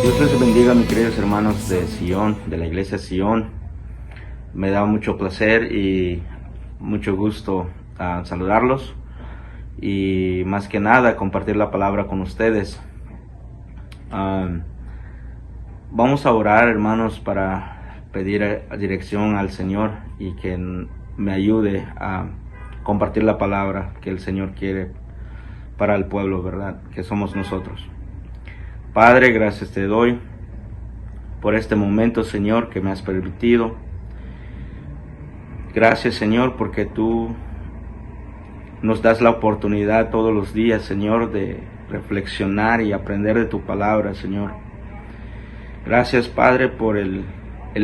Dios les bendiga, mis queridos hermanos de Sion, de la iglesia Sion. Me da mucho placer y mucho gusto saludarlos y más que nada compartir la palabra con ustedes. Vamos a orar, hermanos, para pedir dirección al Señor y que me ayude a compartir la palabra que el Señor quiere para el pueblo, ¿verdad? Que somos nosotros. Padre, gracias te doy por este momento, Señor, que me has permitido. Gracias, Señor, porque tú nos das la oportunidad todos los días, Señor, de reflexionar y aprender de tu palabra, Señor. Gracias, Padre, por el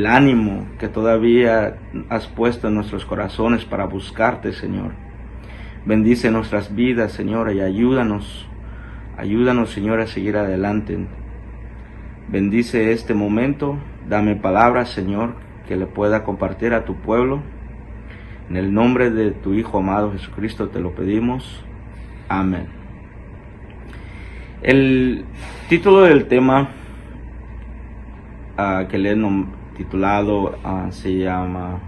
ánimo que todavía has puesto en nuestros corazones para buscarte, Señor. Bendice nuestras vidas, Señor, y ayúdanos, Señor, a seguir adelante. Bendice este momento, dame palabras, Señor, que le pueda compartir a tu pueblo. En el nombre de tu Hijo amado Jesucristo te lo pedimos. Amén. El título del tema que le he titulado se llama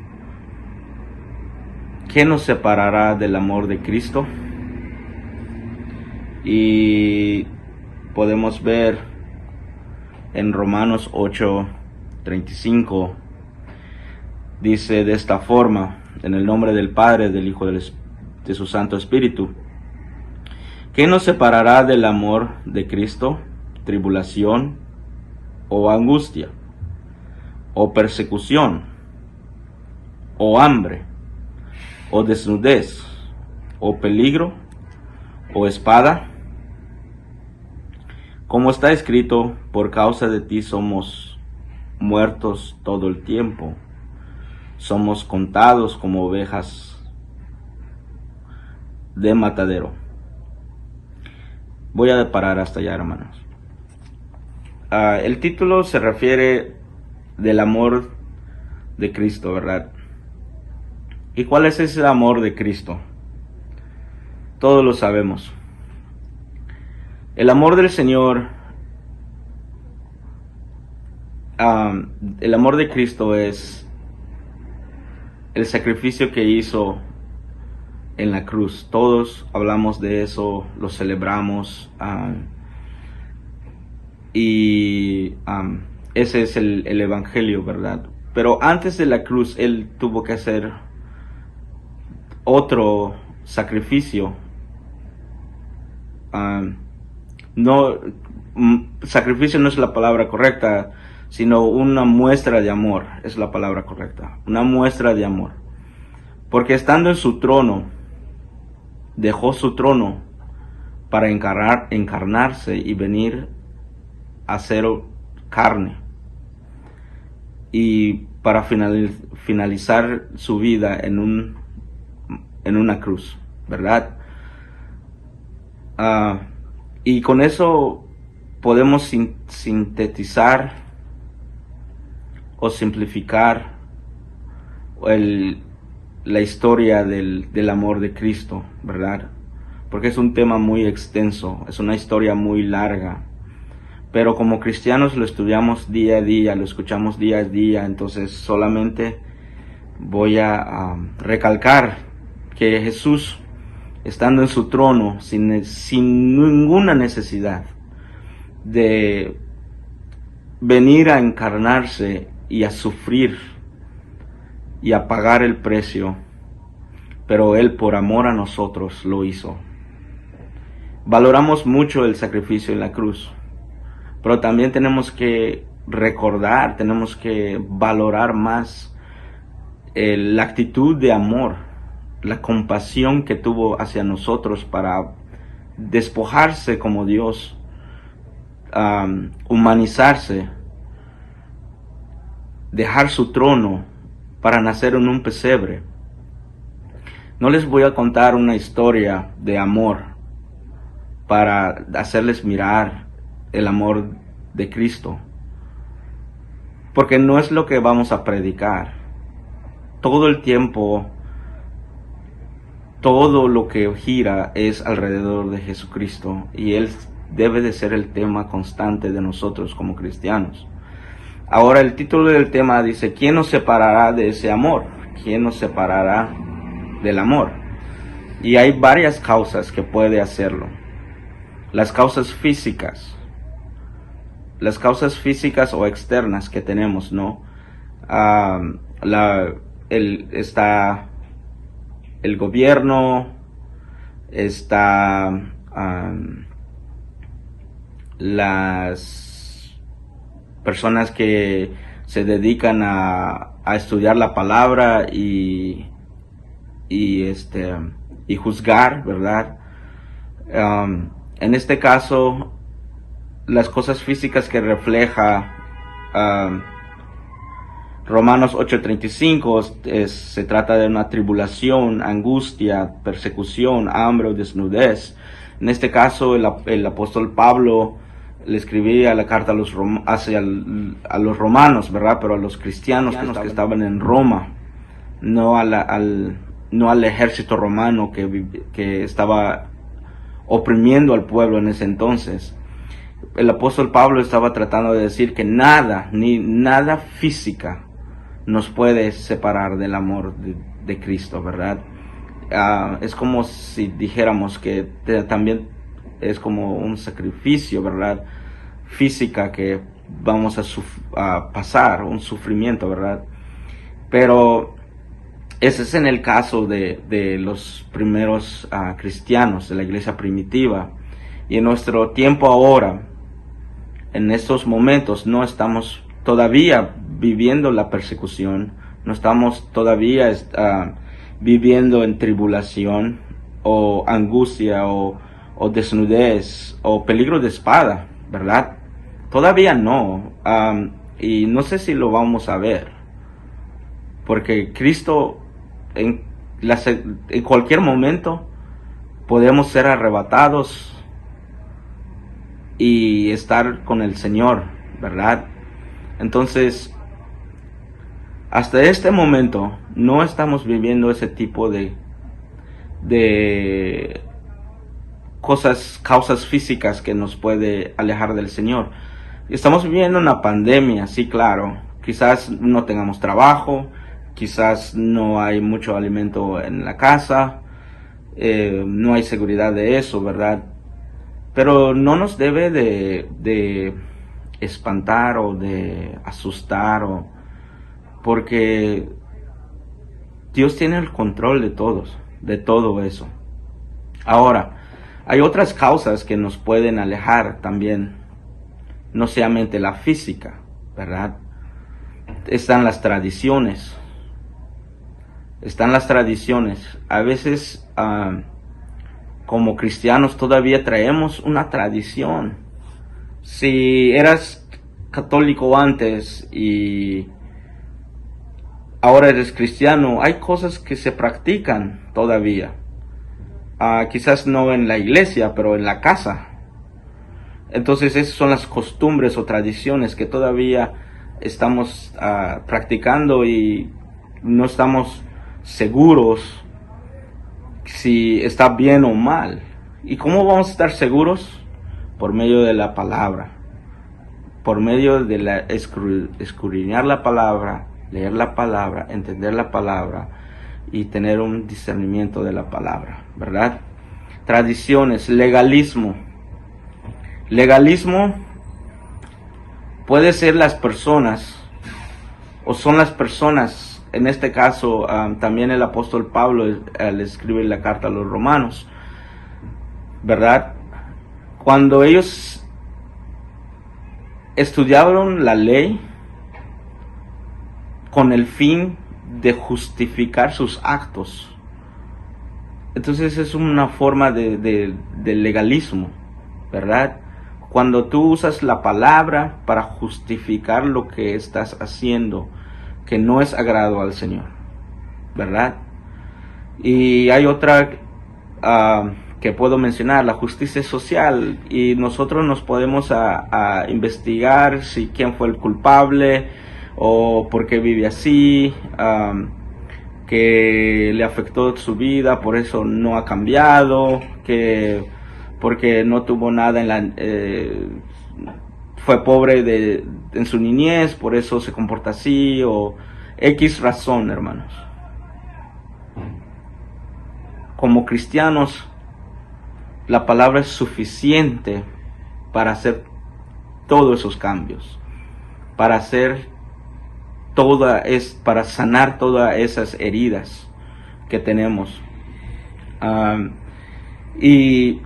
¿Qué nos separará del amor de Cristo? Y podemos ver en Romanos 8:35, dice de esta forma: en el nombre del Padre, del Hijo, de su Santo Espíritu. ¿Qué nos separará del amor de Cristo? ¿Tribulación o angustia? ¿O persecución? ¿O hambre? ¿O desnudez? ¿O peligro? ¿O espada? Como está escrito, por causa de ti somos muertos todo el tiempo. Somos contados como ovejas de matadero. Voy a parar hasta allá, hermanos. El título se refiere del amor de Cristo, ¿verdad? ¿Y cuál es ese amor de Cristo? Todos lo sabemos. El amor del Señor, el amor de Cristo es el sacrificio que hizo en la cruz. Todos hablamos de eso, lo celebramos, y ese es el evangelio, ¿verdad? Pero antes de la cruz, Él tuvo que hacer otro sacrificio. Sacrificio no es la palabra correcta, sino una muestra de amor es la palabra correcta. Una muestra de amor. Porque estando en su trono, dejó su trono para encarnarse y venir a ser carne. Y para finalizar su vida en una cruz, ¿verdad? Y con eso podemos sintetizar o simplificar la historia del amor de Cristo, ¿verdad? Porque es un tema muy extenso, es una historia muy larga. Pero como cristianos lo estudiamos día a día, lo escuchamos día a día, entonces solamente voy a recalcar que Jesús, estando en su trono, sin ninguna necesidad de venir a encarnarse y a sufrir y a pagar el precio, pero Él por amor a nosotros lo hizo. Valoramos mucho el sacrificio en la cruz, pero también tenemos que recordar, tenemos que valorar más la actitud de amor, la compasión que tuvo hacia nosotros para despojarse como Dios, humanizarse, dejar su trono para nacer en un pesebre. No les voy a contar una historia de amor para hacerles mirar el amor de Cristo, porque no es lo que vamos a predicar. Todo el tiempo, todo lo que gira es alrededor de Jesucristo, y Él debe de ser el tema constante de nosotros como cristianos. Ahora el título del tema dice, ¿quién nos separará de ese amor? ¿Quién nos separará del amor? Y hay varias causas que puede hacerlo. Las causas físicas o externas que tenemos, ¿no? Está el gobierno, está las personas que se dedican a estudiar la palabra y juzgar, ¿verdad? En este caso, las cosas físicas que refleja Romanos 8:35 se trata de una tribulación, angustia, persecución, hambre o desnudez. En este caso, el apóstol Pablo le escribía la carta a los romanos, ¿verdad? Pero a los cristianos que estaban en Roma, no al ejército romano que estaba oprimiendo al pueblo en ese entonces. El apóstol Pablo estaba tratando de decir que nada física nos puede separar del amor de Cristo, ¿verdad? Es como si dijéramos que también es como un sacrificio, ¿verdad? Física que vamos a pasar, un sufrimiento, ¿verdad? Pero ese es en el caso de los primeros cristianos, de la iglesia primitiva. Y en nuestro tiempo ahora, en estos momentos, no estamos todavía viviendo la persecución, no estamos todavía viviendo en tribulación o angustia o desnudez o peligro de espada, ¿verdad? Todavía no, y no sé si lo vamos a ver, porque Cristo en cualquier momento podemos ser arrebatados y estar con el Señor, ¿verdad? Entonces, hasta este momento no estamos viviendo ese tipo de causas físicas que nos puede alejar del Señor. Estamos viviendo una pandemia, sí, claro. Quizás no tengamos trabajo, quizás no hay mucho alimento en la casa, no hay seguridad de eso, ¿verdad? Pero no nos debe de espantar o de asustar, porque Dios tiene el control de todo eso. Ahora, hay otras causas que nos pueden alejar también, no solamente la física, ¿verdad? Están las tradiciones. A veces, como cristianos, todavía traemos una tradición. Si eras católico antes y ahora eres cristiano, hay cosas que se practican todavía. Quizás no en la iglesia, pero en la casa. Entonces esas son las costumbres o tradiciones que todavía estamos practicando y no estamos seguros si está bien o mal. ¿Y cómo vamos a estar seguros? Por medio de la palabra, por medio de escudriñar la palabra, leer la palabra, entender la palabra y tener un discernimiento de la palabra, ¿verdad? Tradiciones, legalismo. Legalismo puede ser las personas, o son las personas, en este caso también el apóstol Pablo le escribe la carta a los romanos, ¿verdad? Cuando ellos estudiaron la ley con el fin de justificar sus actos, entonces es una forma de legalismo, ¿verdad? Cuando tú usas la palabra para justificar lo que estás haciendo, que no es agrado al Señor, ¿verdad? Y hay otra que puedo mencionar, la justicia social, y nosotros nos podemos a investigar quién fue el culpable o por qué vive así, que le afectó su vida, por eso no ha cambiado, que porque no tuvo nada fue pobre en su niñez, por eso se comporta así, o X razón, hermanos. Como cristianos, la palabra es suficiente para hacer todos esos cambios, para para sanar todas esas heridas que tenemos. Y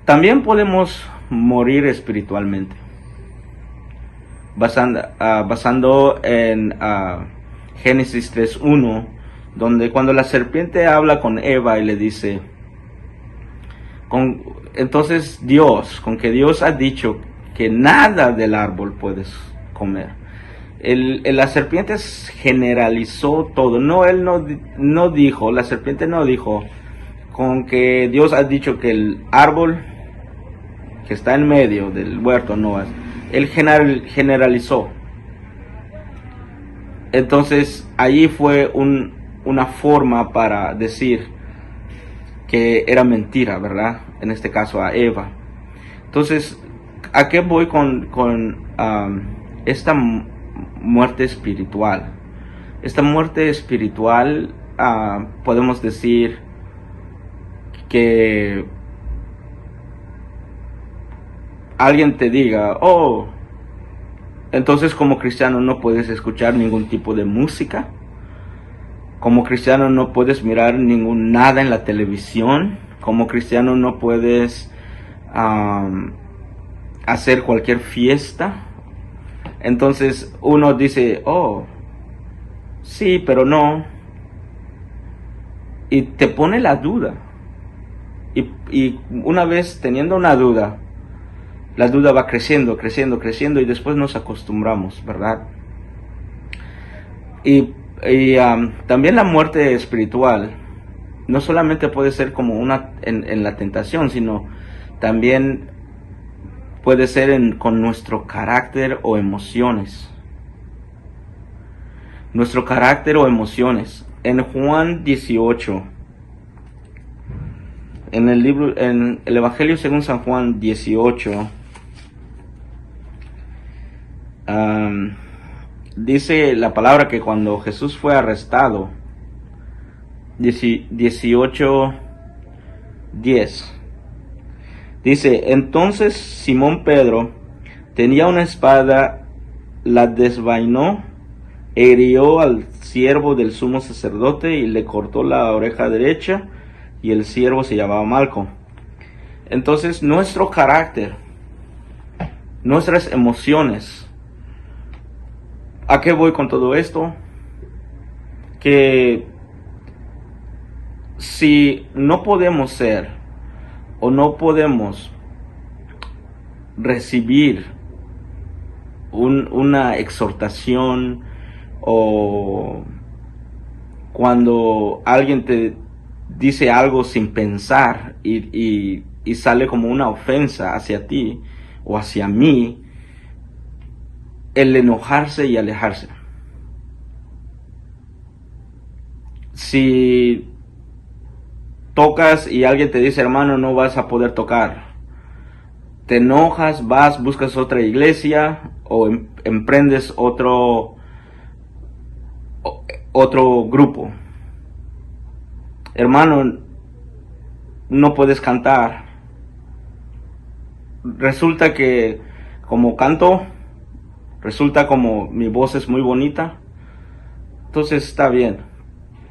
también podemos morir espiritualmente, basando en Génesis 3:1, donde cuando la serpiente habla con Eva y le dice, entonces con que Dios ha dicho que nada del árbol puedes comer. La serpiente generalizó todo. La serpiente no dijo, con que Dios ha dicho que el árbol que está en medio del huerto no es. Él generalizó. Entonces allí fue una forma para decir que era mentira, ¿verdad? En este caso a Eva. Entonces, ¿a qué voy con esta muerte espiritual? Esta muerte espiritual, podemos decir que alguien te diga, oh, entonces como cristiano no puedes escuchar ningún tipo de música, como cristiano no puedes mirar nada en la televisión, como cristiano no puedes hacer cualquier fiesta. Entonces uno dice, oh, sí, pero no, y te pone la duda, y una vez teniendo una duda, la duda va creciendo, y después nos acostumbramos, ¿verdad? Y también la muerte espiritual no solamente puede ser como en la tentación, sino también puede ser con nuestro carácter o emociones. Nuestro carácter o emociones. En Juan 18, en el Evangelio según San Juan 18, dice la palabra que cuando Jesús fue arrestado, 18:10, dice, entonces Simón Pedro tenía una espada, la desvainó, hirió al siervo del sumo sacerdote y le cortó la oreja derecha, y el siervo se llamaba Malco. Entonces nuestro carácter, nuestras emociones, ¿a qué voy con todo esto? Que si no podemos ser o no podemos recibir una exhortación, o cuando alguien te dice algo sin pensar y sale como una ofensa hacia ti o hacia mí, el enojarse y alejarse. Si tocas y alguien te dice, hermano, no vas a poder tocar, te enojas, buscas otra iglesia o emprendes otro grupo. Hermano, no puedes cantar. Resulta que como canto, resulta como mi voz es muy bonita, entonces está bien,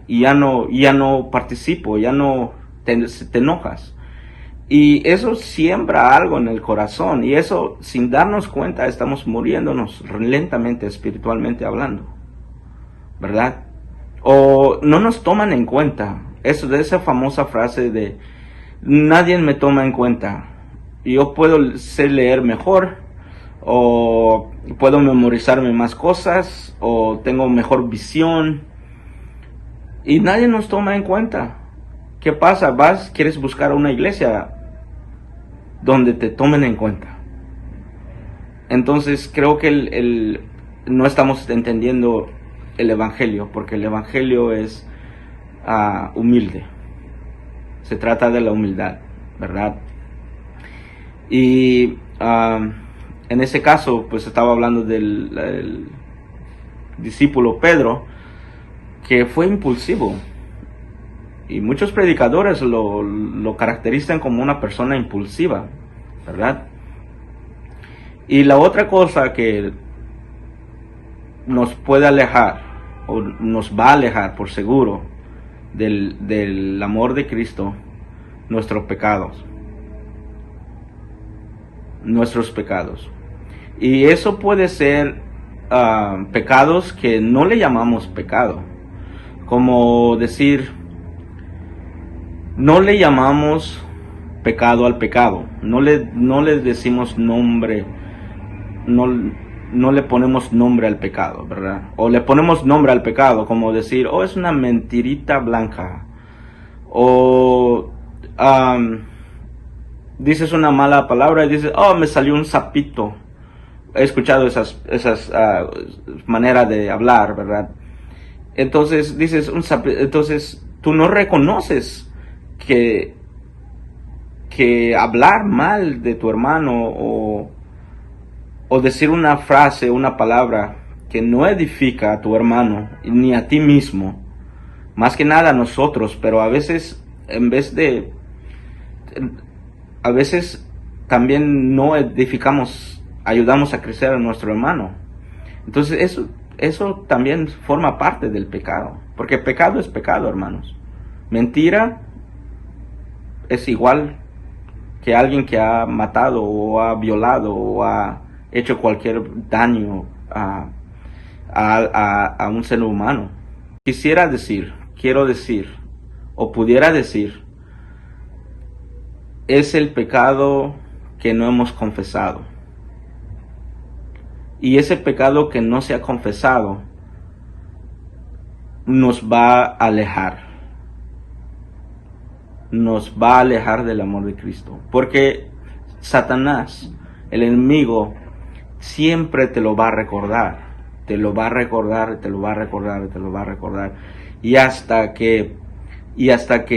y ya no participo, ya no te enojas. Y eso siembra algo en el corazón, y eso sin darnos cuenta estamos muriéndonos lentamente espiritualmente hablando, ¿verdad? O no nos toman en cuenta. Eso de esa famosa frase de nadie me toma en cuenta. Yo puedo leer mejor, o puedo memorizarme más cosas, o tengo mejor visión, y nadie nos toma en cuenta. ¿Qué pasa? Quieres buscar una iglesia donde te tomen en cuenta. Entonces creo que no estamos entendiendo el evangelio, porque el evangelio es humilde. Se trata de la humildad. ¿verdad? Y en ese caso, pues estaba hablando del discípulo Pedro, que fue impulsivo. Y muchos predicadores lo caracterizan como una persona impulsiva, ¿verdad? Y la otra cosa que nos puede alejar, o nos va a alejar por seguro, del amor de Cristo, nuestros pecados. Nuestros pecados. Y eso puede ser pecados que no le llamamos pecado. Como decir, no le llamamos pecado al pecado. No le decimos nombre. No le ponemos nombre al pecado, ¿verdad? O le ponemos nombre al pecado, como decir, oh, es una mentirita blanca. O dices una mala palabra y dices, oh, me salió un sapito. He escuchado esas maneras de hablar, ¿verdad? Entonces dices, entonces tú no reconoces que hablar mal de tu hermano o decir una frase, una palabra que no edifica a tu hermano ni a ti mismo, más que nada a nosotros, pero a veces a veces también no edificamos, ayudamos a crecer a nuestro hermano. Entonces eso también forma parte del pecado, porque pecado es pecado, hermanos. Mentira es igual que alguien que ha matado o ha violado o ha hecho cualquier daño a un ser humano. Quiero decir, o pudiera decir, es el pecado que no hemos confesado. Y ese pecado que no se ha confesado nos va a alejar. Nos va a alejar del amor de Cristo. Porque Satanás, el enemigo, siempre te lo va a recordar. Te lo va a recordar, te lo va a recordar, te lo va a recordar. Y hasta que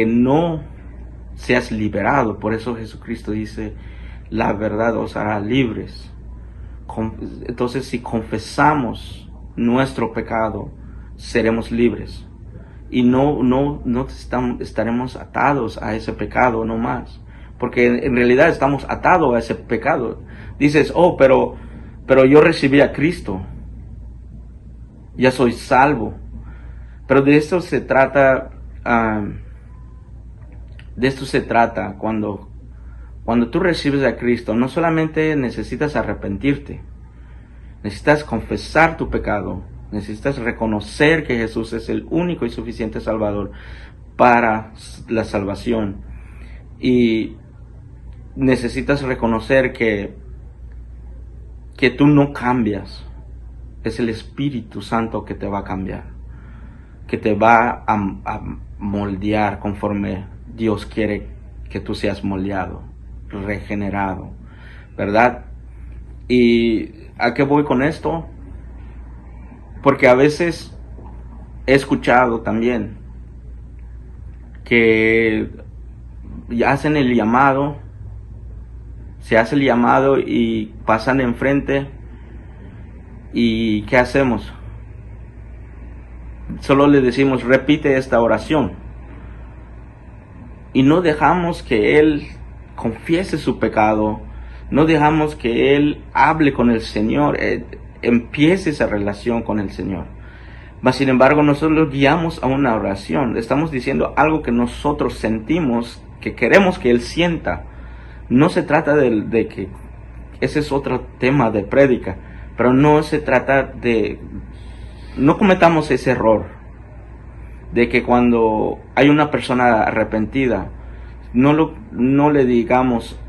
no seas liberado. Por eso Jesucristo dice, la verdad os hará libres. Entonces, si confesamos nuestro pecado, seremos libres. Y no estaremos atados a ese pecado, no más. Porque en realidad estamos atados a ese pecado. Dices, oh, pero yo recibí a Cristo. Ya soy salvo. Pero de esto se trata, cuando tú recibes a Cristo. No solamente necesitas arrepentirte, necesitas confesar tu pecado, necesitas reconocer que Jesús es el único y suficiente Salvador para la salvación, y necesitas reconocer que tú no cambias. Es el Espíritu Santo que te va a cambiar, que te va a moldear conforme Dios quiere que tú seas moldeado, regenerado, ¿verdad? ¿Y a qué voy con esto? Porque a veces he escuchado también que hacen el llamado, se hace el llamado y pasan enfrente, y ¿qué hacemos? Solo le decimos, repite esta oración, y no dejamos que él confiese su pecado, no dejamos que él hable con el Señor, empiece esa relación con el Señor. Mas sin embargo, nosotros lo guiamos a una oración. Estamos diciendo algo que nosotros sentimos, que queremos que él sienta. No se trata de que ese es otro tema de prédica, pero no se trata de, no cometamos ese error de que cuando hay una persona arrepentida, no le digamos,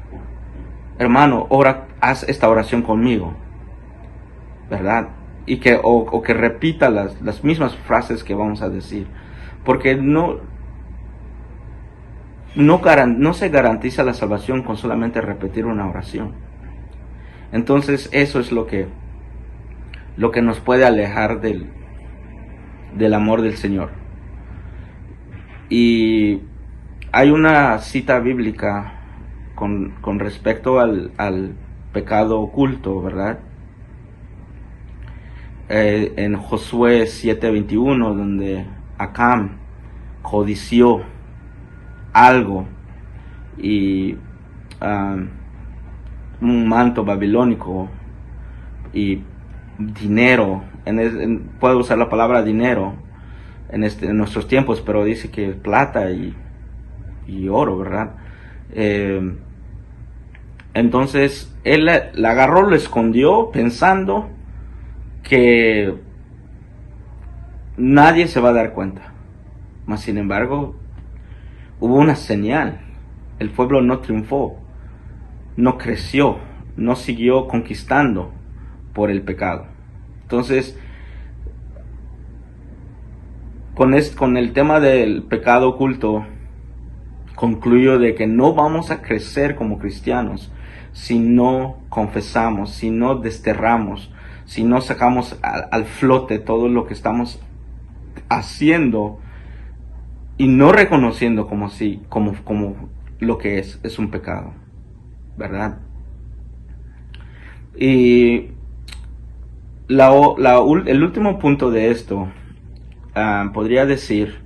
hermano, haz esta oración conmigo, ¿verdad? Y que que repita las mismas frases que vamos a decir, porque no se garantiza la salvación con solamente repetir una oración. Entonces eso es lo que nos puede alejar del amor del Señor. Y hay una cita bíblica con respecto al pecado oculto, ¿verdad? En Josué 7:21, donde Acán codició algo y un manto babilónico y dinero, puedo usar la palabra dinero en nuestros tiempos, pero dice que plata y oro, ¿verdad? Entonces él la agarró, lo escondió pensando que nadie se va a dar cuenta. Mas sin embargo, hubo una señal. El pueblo no triunfó, no creció, no siguió conquistando por el pecado. Entonces, con el tema del pecado oculto, concluyo de que no vamos a crecer como cristianos si no confesamos, si no desterramos, si no sacamos al flote todo lo que estamos haciendo y no reconociendo como lo que es un pecado, ¿verdad? Y el último punto de esto, podría decir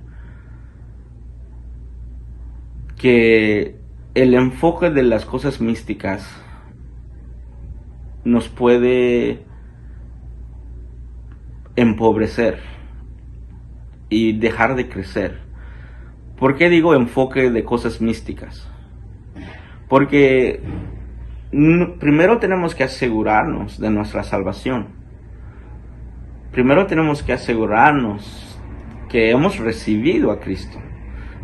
que el enfoque de las cosas místicas nos puede empobrecer y dejar de crecer. ¿Por qué digo enfoque de cosas místicas? Porque primero tenemos que asegurarnos de nuestra salvación. Primero tenemos que asegurarnos que hemos recibido a Cristo.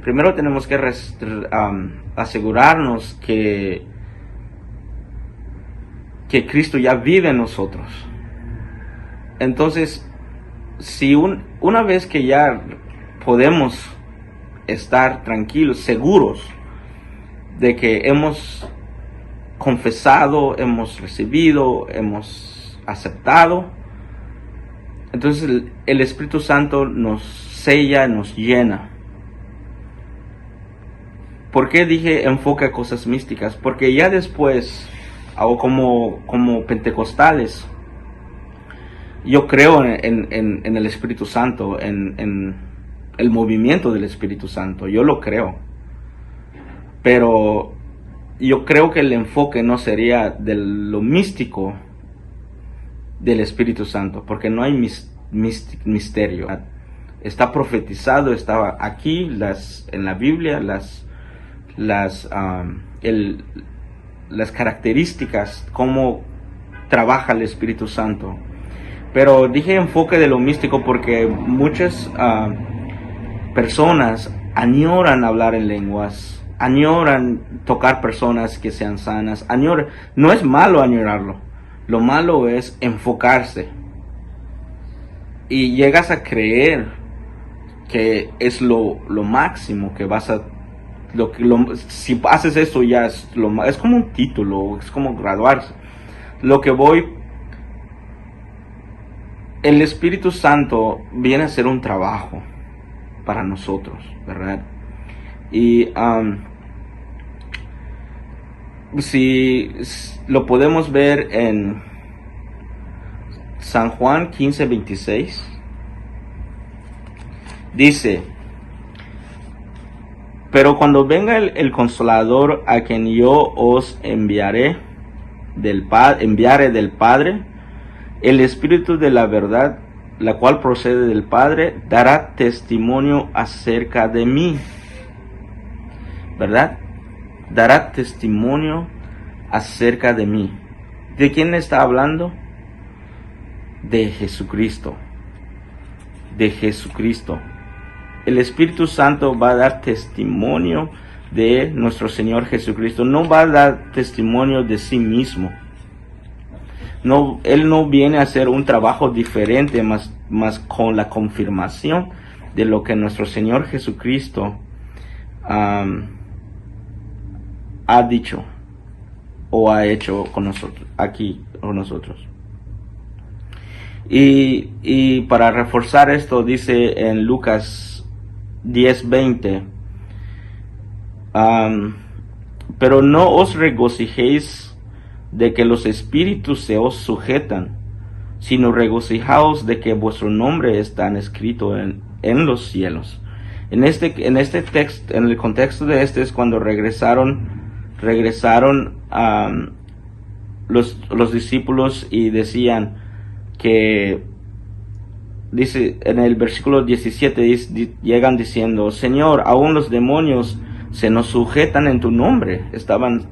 Primero tenemos que asegurarnos que Cristo ya vive en nosotros. Entonces, si una vez que ya podemos estar tranquilos, seguros de que hemos confesado, hemos recibido, hemos aceptado, entonces el Espíritu Santo nos sella, nos llena. ¿Por qué dije enfoque a cosas místicas? Porque ya después, o como pentecostales, yo creo en el Espíritu Santo, en el movimiento del Espíritu Santo, yo lo creo. Pero yo creo que el enfoque no sería de lo místico del Espíritu Santo, porque no hay misterio. Está profetizado, estaba aquí en la Biblia, las características, cómo trabaja el Espíritu Santo. Pero dije enfoque de lo místico porque muchas personas añoran hablar en lenguas, añoran tocar personas que sean sanas, no es malo añorarlo, lo malo es enfocarse. Y llegas a creer que es lo máximo que vas a... si haces eso ya es como un título, es como graduarse. El Espíritu Santo viene a ser un trabajo para nosotros, ¿verdad? Y si lo podemos ver en San Juan 15:26, dice: pero cuando venga el Consolador, a quien yo os enviaré del Padre, el Espíritu de la verdad, la cual procede del Padre, dará testimonio acerca de mí. ¿Verdad? Dará testimonio acerca de mí. ¿De quién está hablando? De Jesucristo. De Jesucristo. El Espíritu Santo va a dar testimonio de nuestro Señor Jesucristo. No va a dar testimonio de sí mismo. No, Él no viene a hacer un trabajo diferente, más con la confirmación de lo que nuestro Señor Jesucristo ha dicho o ha hecho con nosotros, aquí con nosotros. Y para reforzar esto, dice en Lucas 10:20, Pero no os regocijéis de que los espíritus se os sujetan, sino regocijaos de que vuestro nombre está escrito en los cielos. En este texto, en el contexto de este, es cuando regresaron los discípulos y decían que, dice en el versículo 17, llegan diciendo: Señor, aún los demonios se nos sujetan en tu nombre. Estaban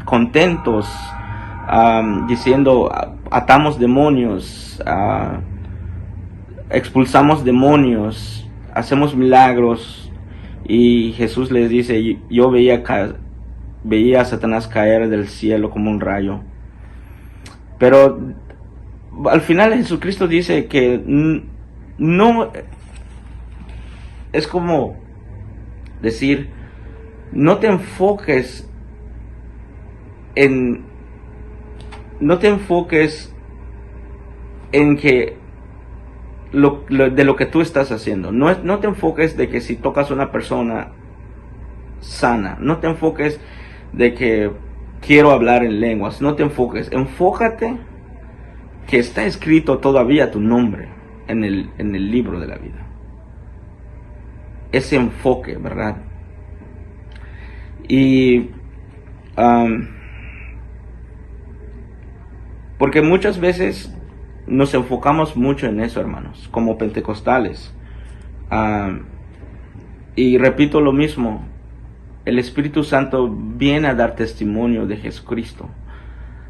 contentos, diciendo: atamos demonios, expulsamos demonios, hacemos milagros. Y Jesús les dice: yo veía a Satanás caer del cielo como un rayo. Pero al final Jesucristo dice que no, es como decir, no te enfoques en que de lo que tú estás haciendo. No te enfoques de que si tocas a una persona sana. No te enfoques de que quiero hablar en lenguas. No te enfoques. Enfócate que está escrito todavía tu nombre en el libro de la vida. Ese enfoque, ¿verdad? Y porque muchas veces nos enfocamos mucho en eso, hermanos, como pentecostales. Y repito lo mismo, el Espíritu Santo viene a dar testimonio de Jesucristo.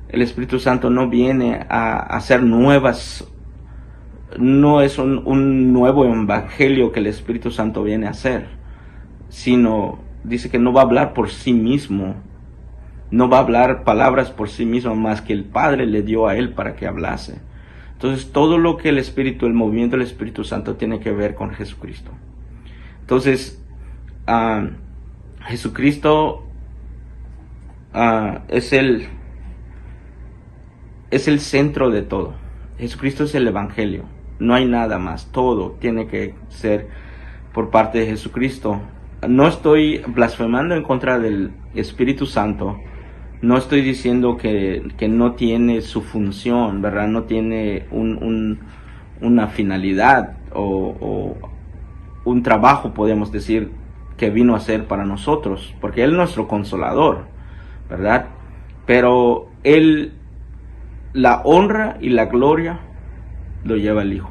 El Espíritu Santo no viene a hacer nuevas, no es un nuevo evangelio que el Espíritu Santo viene a hacer, sino dice que no va a hablar por sí mismo, no va a hablar palabras por sí mismo, más que el Padre le dio a él para que hablase. Entonces todo lo que el movimiento del Espíritu Santo tiene que ver con Jesucristo. Entonces Jesucristo es el centro de todo. Jesucristo es el evangelio, no hay nada más, todo tiene que ser por parte de Jesucristo. No estoy blasfemando en contra del Espíritu Santo, no estoy diciendo que no tiene su función, ¿verdad? No tiene una finalidad o un trabajo, podemos decir, que vino a hacer para nosotros, porque Él es nuestro consolador, ¿verdad? Pero la honra y la gloria lo lleva el Hijo.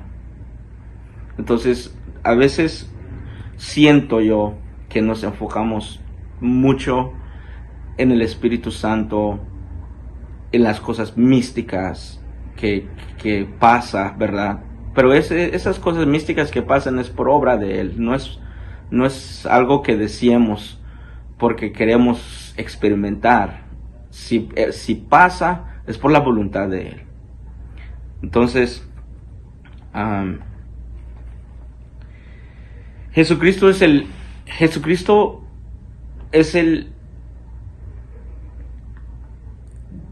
Entonces, a veces siento yo que nos enfocamos mucho en el Espíritu Santo, en las cosas místicas que pasa, ¿verdad? Pero esas cosas místicas que pasan es por obra de Él, no es algo que decíamos porque queremos experimentar. Si pasa, es por la voluntad de Él. Entonces, Jesucristo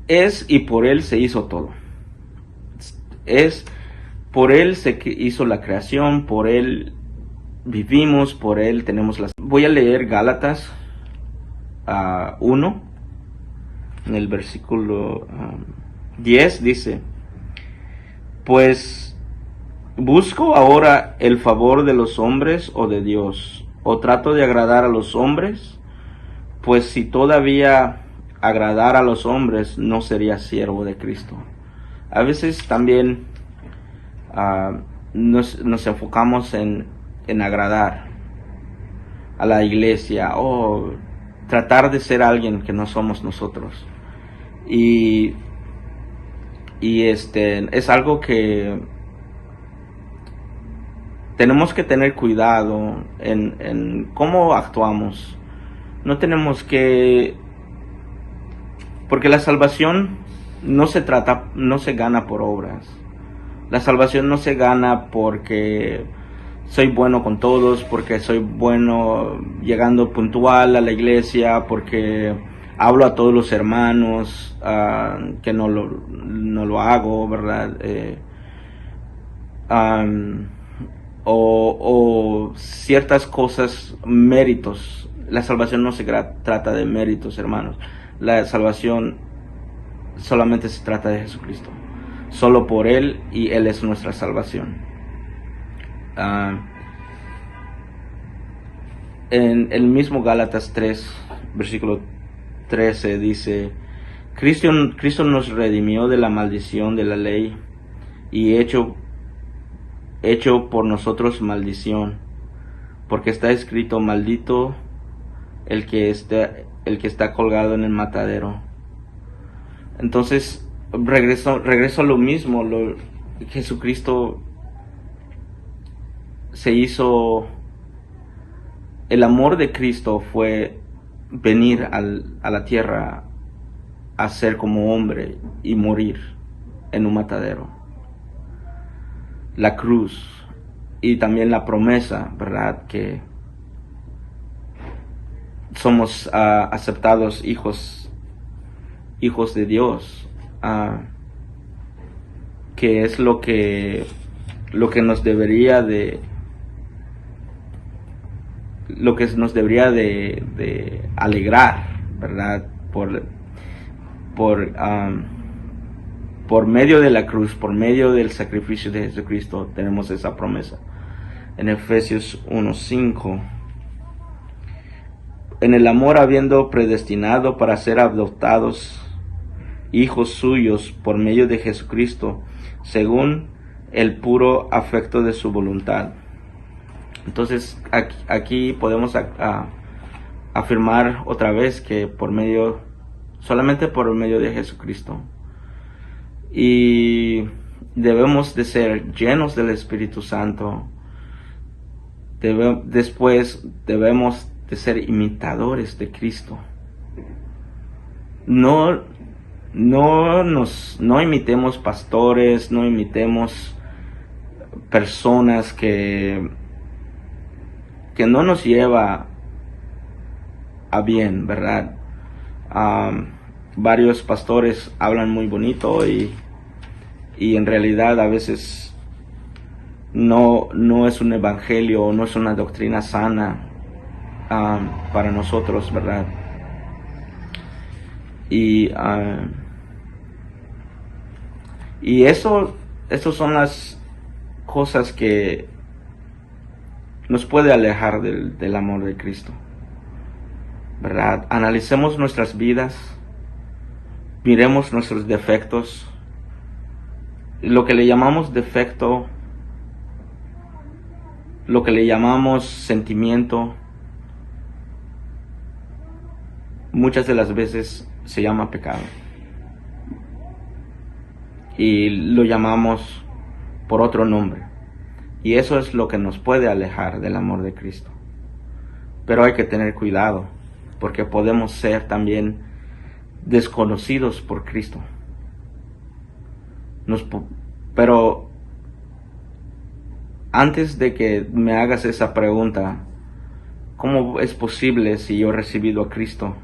es y por Él se hizo todo. Por Él se hizo la creación, por Él vivimos, por Él tenemos las... Voy a leer Gálatas 1, en el versículo 10 dice: pues ¿busco ahora el favor de los hombres o de Dios? ¿O trato de agradar a los hombres? Pues si todavía agradara a los hombres, no sería siervo de Cristo. A veces también nos enfocamos en agradar a la iglesia o tratar de ser alguien que no somos nosotros. Y es algo que tenemos que tener cuidado en cómo actuamos. No tenemos que... Porque la salvación no se gana por obras. La salvación no se gana porque soy bueno con todos, porque soy bueno llegando puntual a la iglesia, porque hablo a todos los hermanos, que no lo hago, ¿verdad? O ciertas cosas, méritos. la salvación no se trata de méritos, hermanos. La salvación solamente se trata de Jesucristo. Solo por Él, y Él es nuestra salvación. En el mismo Gálatas 3, versículo 13 dice: Cristo nos redimió de la maldición de la ley y hecho por nosotros maldición, porque está escrito: maldito el que está colgado en el matadero. Entonces regreso a lo mismo. Jesucristo se hizo, el amor de Cristo fue venir a la tierra a ser como hombre y morir en un matadero. La cruz y también la promesa, ¿verdad? Que somos aceptados hijos de Dios, que es lo que nos debería de alegrar, ¿verdad? Por medio de la cruz, por medio del sacrificio de Jesucristo, tenemos esa promesa. En Efesios 1:5, en el amor habiendo predestinado para ser adoptados hijos suyos por medio de Jesucristo, según el puro afecto de su voluntad. Entonces aquí podemos afirmar otra vez que solamente por medio de Jesucristo. Y debemos de ser llenos del Espíritu Santo. Después debemos de ser imitadores de Cristo. No imitemos pastores, no imitemos personas que no nos lleva a bien, ¿verdad? Varios pastores hablan muy bonito y en realidad a veces no es un evangelio, no es una doctrina sana para nosotros, ¿verdad? Y eso son las cosas que nos puede alejar del amor de Cristo, ¿verdad? Analicemos nuestras vidas, miremos nuestros defectos. Lo que le llamamos defecto, lo que le llamamos sentimiento, muchas de las veces se llama pecado. Y lo llamamos por otro nombre. Y eso es lo que nos puede alejar del amor de Cristo. Pero hay que tener cuidado, porque podemos ser también desconocidos por Cristo. Pero antes de que me hagas esa pregunta, ¿cómo es posible, si yo he recibido a Cristo,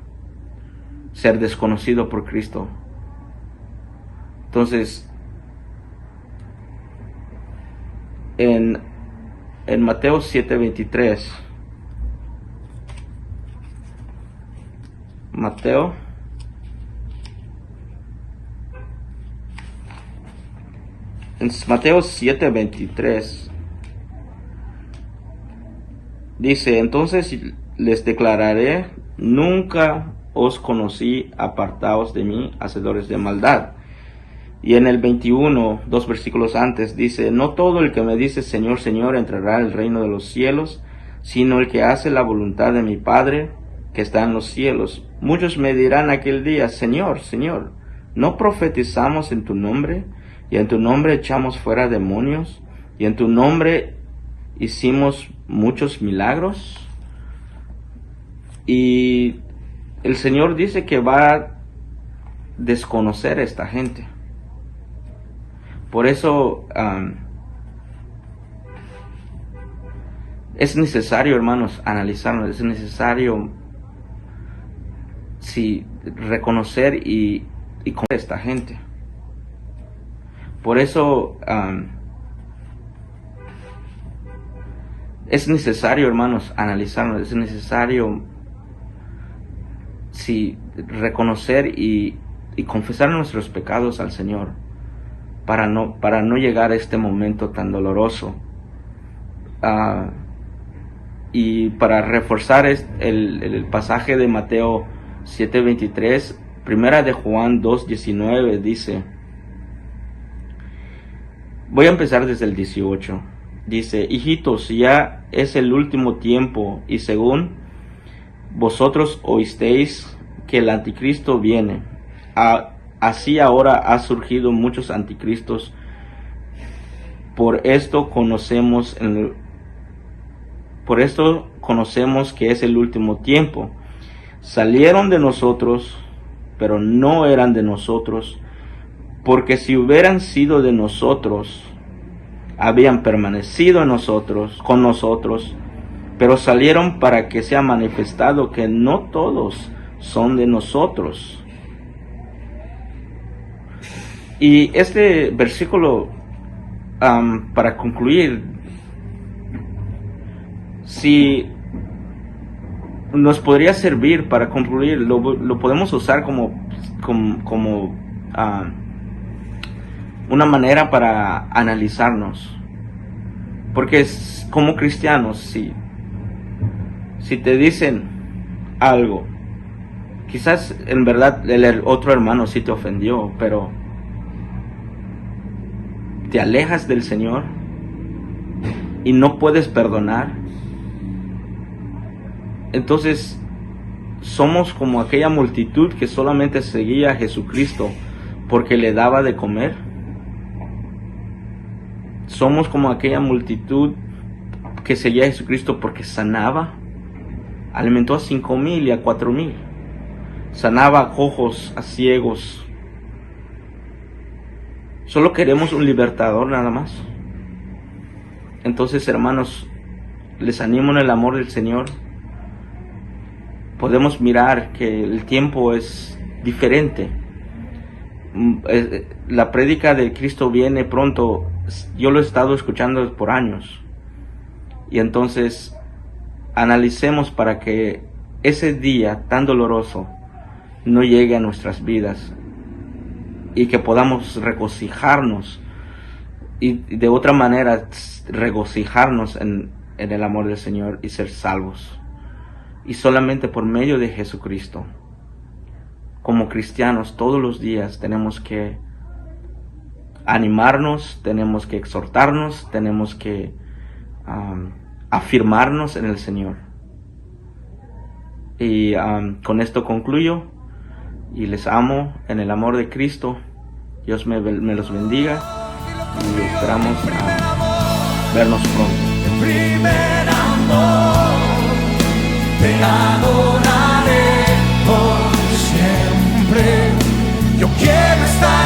ser desconocido por Cristo? Entonces, en Mateo 7:23, Mateo 7:23 dice: entonces les declararé, nunca os conocí, apartaos de mí, hacedores de maldad. Y en el 21, 2 versículos antes, dice: no todo el que me dice Señor, Señor, entrará al reino de los cielos, sino el que hace la voluntad de mi Padre que está en los cielos. Muchos me dirán aquel día: Señor, Señor, ¿no profetizamos en tu nombre? Y en tu nombre echamos fuera demonios, y en tu nombre hicimos muchos milagros. Y el Señor dice que va a desconocer a esta gente. Por eso es necesario, hermanos, analizarlo. Es necesario reconocer y conocer a esta gente. Por eso es necesario, hermanos, analizarlo. Es necesario reconocer y confesar nuestros pecados al Señor para no llegar a este momento tan doloroso. Y para reforzar el pasaje de Mateo 7:23, primera de Juan 2:19 dice, voy a empezar desde el 18, dice, hijitos, ya es el último tiempo, y según vosotros oísteis que el anticristo viene, así ahora ha surgido muchos anticristos. Por esto conocemos que es el último tiempo. Salieron de nosotros, pero no eran de nosotros, porque si hubieran sido de nosotros, habían permanecido con nosotros, pero salieron para que sea manifestado que no todos son de nosotros. Y este versículo, para concluir, si nos podría servir para concluir, lo podemos usar como una manera para analizarnos, porque como cristianos, si te dicen algo, quizás en verdad el otro hermano sí te ofendió, pero te alejas del Señor y no puedes perdonar, entonces somos como aquella multitud que solamente seguía a Jesucristo porque le daba de comer. Somos como aquella multitud que seguía a Jesucristo porque sanaba, alimentó a 5,000 y a 4,000, sanaba a cojos, a ciegos. Solo queremos un libertador nada más. Entonces, hermanos, les animo en el amor del Señor. Podemos mirar que el tiempo es diferente. La prédica de Cristo viene pronto. Yo lo he estado escuchando por años. Y entonces, analicemos para que ese día tan doloroso no llegue a nuestras vidas y que podamos regocijarnos y de otra manera regocijarnos en el amor del Señor y ser salvos. Y solamente por medio de Jesucristo. Como cristianos, todos los días tenemos que animarnos, tenemos que exhortarnos, tenemos que afirmarnos en el Señor. Y con esto concluyo y les amo en el amor de Cristo. Dios me los bendiga y esperamos vernos pronto. Primer amor, te adoraré por siempre. Yo quiero estar